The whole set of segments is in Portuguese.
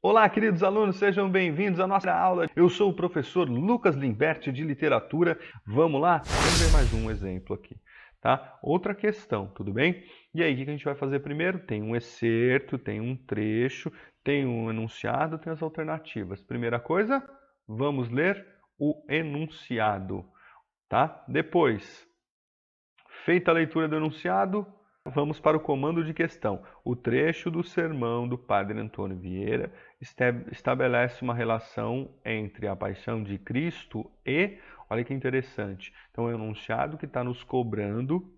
Olá, queridos alunos, sejam bem-vindos à nossa aula. Eu sou o professor Lucas Limberti de Literatura. Vamos lá? Vamos ver mais um exemplo aqui, tá? Outra questão, tudo bem? E aí, o que a gente vai fazer primeiro? Tem um excerto, tem um trecho, tem um enunciado, tem as alternativas. Primeira coisa, vamos ler o enunciado, tá? Depois, feita a leitura do enunciado, vamos para o comando de questão. O trecho do sermão do Padre Antônio Vieira estabelece uma relação entre a paixão de Cristo e, olha que interessante, então é um enunciado que está nos cobrando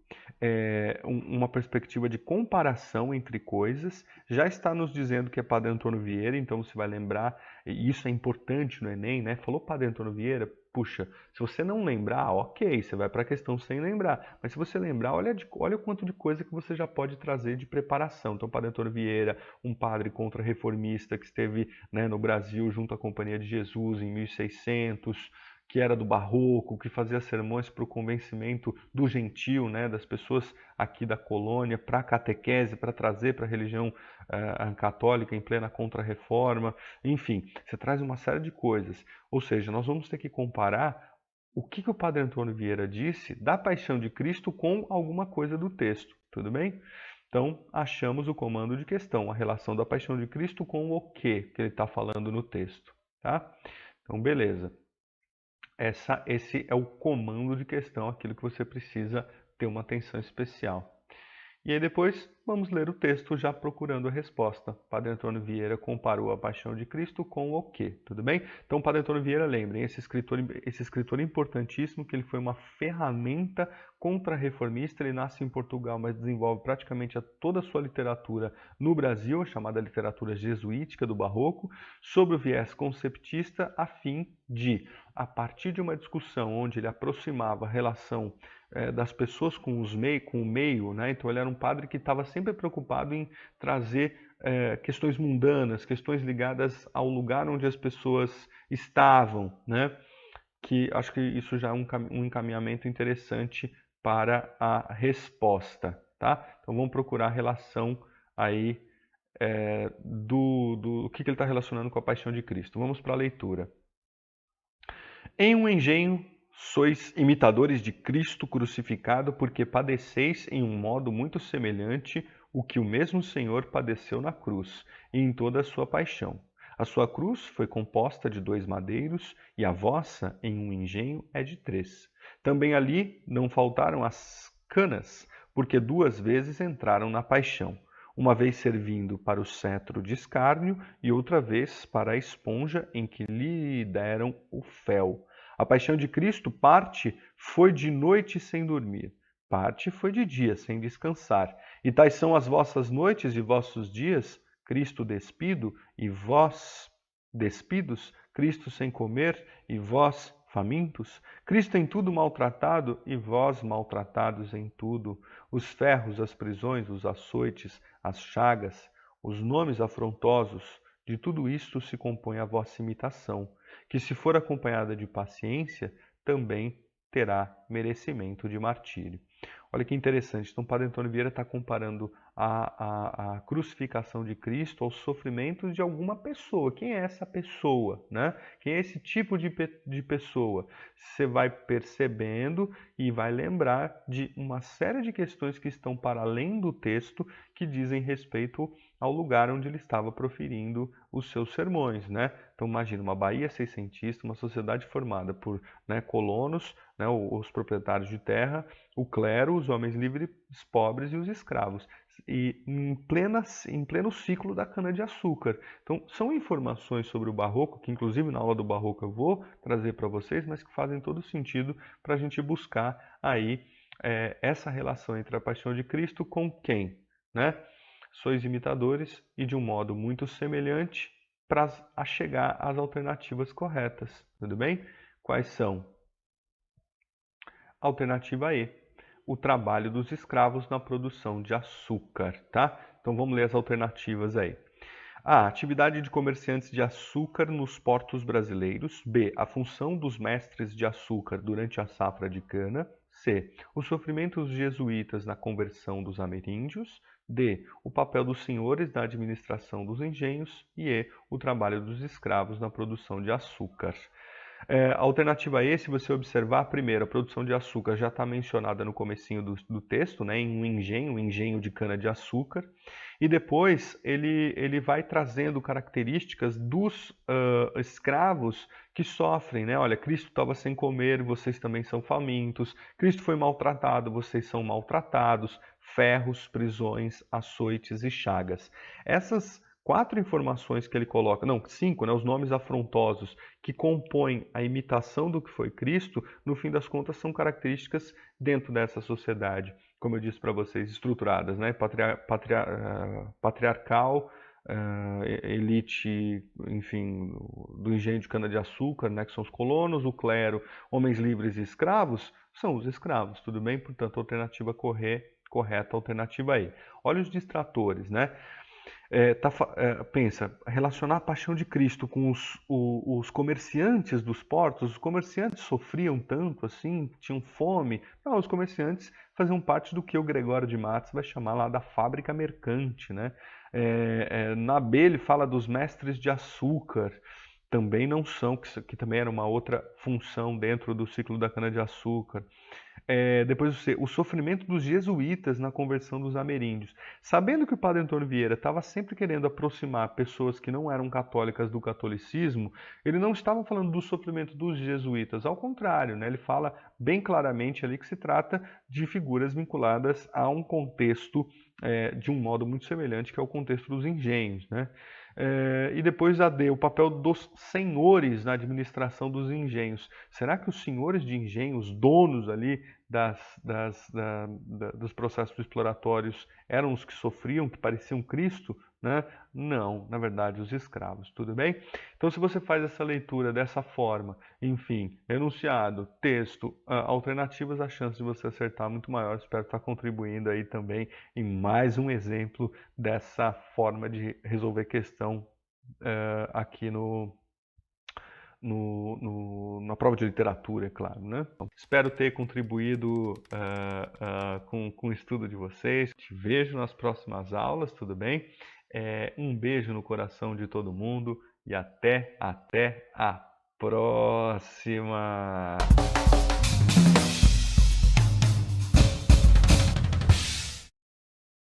uma perspectiva de comparação entre coisas, já está nos dizendo que é Padre Antônio Vieira, então você vai lembrar, e isso é importante no Enem, né? Falou Padre Antônio Vieira, puxa, se você não lembrar, ok, você vai para a questão sem lembrar. Mas se você lembrar, olha o quanto de coisa que você já pode trazer de preparação. Então, Padre Antônio Vieira, um padre contra-reformista que esteve, né, no Brasil junto à Companhia de Jesus em 1600, que era do Barroco, que fazia sermões para o convencimento do gentil, né, das pessoas aqui da colônia, para a catequese, para trazer para a religião católica em plena contra-reforma. Enfim, você traz uma série de coisas. Ou seja, nós vamos ter que comparar o que o Padre Antônio Vieira disse da paixão de Cristo com alguma coisa do texto, tudo bem? Então, achamos o comando de questão, a relação da paixão de Cristo com o que ele está falando no texto, tá? Então, beleza. Esse é o comando de questão, aquilo que você precisa ter uma atenção especial. E aí depois vamos ler o texto já procurando a resposta. Padre Antônio Vieira comparou a paixão de Cristo com o quê? Tudo bem? Então, Padre Antônio Vieira, lembrem, esse escritor importantíssimo, que ele foi uma ferramenta contra-reformista, ele nasce em Portugal, mas desenvolve praticamente toda a sua literatura no Brasil, a chamada literatura jesuítica do Barroco, sob o viés conceptista, a fim de, a partir de uma discussão onde ele aproximava a relação das pessoas com o meio, né? Então ele era um padre que estava sempre preocupado em trazer questões mundanas, questões ligadas ao lugar onde as pessoas estavam, né? Que acho que isso já é um encaminhamento interessante para a resposta, tá? Então vamos procurar a relação aí do que ele está relacionando com a paixão de Cristo. Vamos para a leitura. Em um engenho sois imitadores de Cristo crucificado, porque padeceis em um modo muito semelhante o que o mesmo Senhor padeceu na cruz, e em toda a sua paixão. A sua cruz foi composta de 2 madeiros, e a vossa, em um engenho, é de 3. Também ali não faltaram as canas, porque 2 vezes entraram na paixão, uma vez servindo para o cetro de escárnio e outra vez para a esponja em que lhe deram o fel. A paixão de Cristo, parte foi de noite sem dormir, parte foi de dia sem descansar. E tais são as vossas noites e vossos dias, Cristo despido e vós despidos, Cristo sem comer e vós famintos, Cristo em tudo maltratado e vós maltratados em tudo, os ferros, as prisões, os açoites, as chagas, os nomes afrontosos, de tudo isto se compõe a vossa imitação, que se for acompanhada de paciência, também terá merecimento de martírio. Olha que interessante, então Padre Antônio Vieira está comparando a crucificação de Cristo aos sofrimentos de alguma pessoa. Quem é essa pessoa, né? Quem é esse tipo de pessoa? Você vai percebendo e vai lembrar de uma série de questões que estão para além do texto, que dizem respeito ao lugar onde ele estava proferindo os seus sermões, né? Então imagina uma Bahia seiscentista, uma sociedade formada por, né, colonos, né, os proprietários de terra, o clero, os homens livres, pobres e os escravos, e em pleno ciclo da cana-de-açúcar. Então, são informações sobre o Barroco, que inclusive na aula do Barroco eu vou trazer para vocês, mas que fazem todo sentido para a gente buscar aí essa relação entre a paixão de Cristo com quem, né? Sois imitadores e de um modo muito semelhante para chegar às alternativas corretas, tudo bem? Quais são? Alternativa E, o trabalho dos escravos na produção de açúcar, tá? Então vamos ler as alternativas aí. A. Atividade de comerciantes de açúcar nos portos brasileiros. B. A função dos mestres de açúcar durante a safra de cana. C. Os sofrimentos jesuítas na conversão dos ameríndios. D. O papel dos senhores na administração dos engenhos. E E. O trabalho dos escravos na produção de açúcar. A alternativa E, se você observar, primeiro, a produção de açúcar já está mencionada no comecinho do texto, né, em um engenho de cana-de-açúcar, e depois ele vai trazendo características dos escravos que sofrem, né? Olha, Cristo estava sem comer, vocês também são famintos, Cristo foi maltratado, vocês são maltratados, ferros, prisões, açoites e chagas. Essas 4 informações que ele coloca, não, 5, né, os nomes afrontosos que compõem a imitação do que foi Cristo, no fim das contas são características dentro dessa sociedade, como eu disse para vocês, estruturadas, né, patriarcal, elite, enfim, do engenho de cana-de-açúcar, né, que são os colonos, o clero, homens livres e escravos, são os escravos, tudo bem? Portanto, alternativa correta, alternativa aí. Olha os distratores, né? Pensa, relacionar a paixão de Cristo com os comerciantes dos portos, os comerciantes sofriam tanto assim, tinham fome. Não, os comerciantes faziam parte do que o Gregório de Matos vai chamar lá da fábrica mercante, né? Na B ele fala dos mestres de açúcar, também não são, que também era uma outra função dentro do ciclo da cana-de-açúcar. Depois o sofrimento dos jesuítas na conversão dos ameríndios. Sabendo que o padre Antônio Vieira estava sempre querendo aproximar pessoas que não eram católicas do catolicismo, ele não estava falando do sofrimento dos jesuítas, ao contrário, né? Ele fala bem claramente ali que se trata de figuras vinculadas a um contexto de um modo muito semelhante, que é o contexto dos engenhos, né? E depois a D, o papel dos senhores na administração dos engenhos. Será que os senhores de engenhos, donos ali dos processos exploratórios, eram os que sofriam, que pareciam Cristo? Né? Não, na verdade, os escravos, tudo bem? Então, se você faz essa leitura dessa forma, enfim, enunciado, texto, alternativas, a chance de você acertar é muito maior. Espero estar contribuindo aí também em mais um exemplo dessa forma de resolver questão aqui na prova de literatura, é claro, né? Espero ter contribuído com o estudo de vocês. Te vejo nas próximas aulas, tudo bem? Um beijo no coração de todo mundo e até a próxima!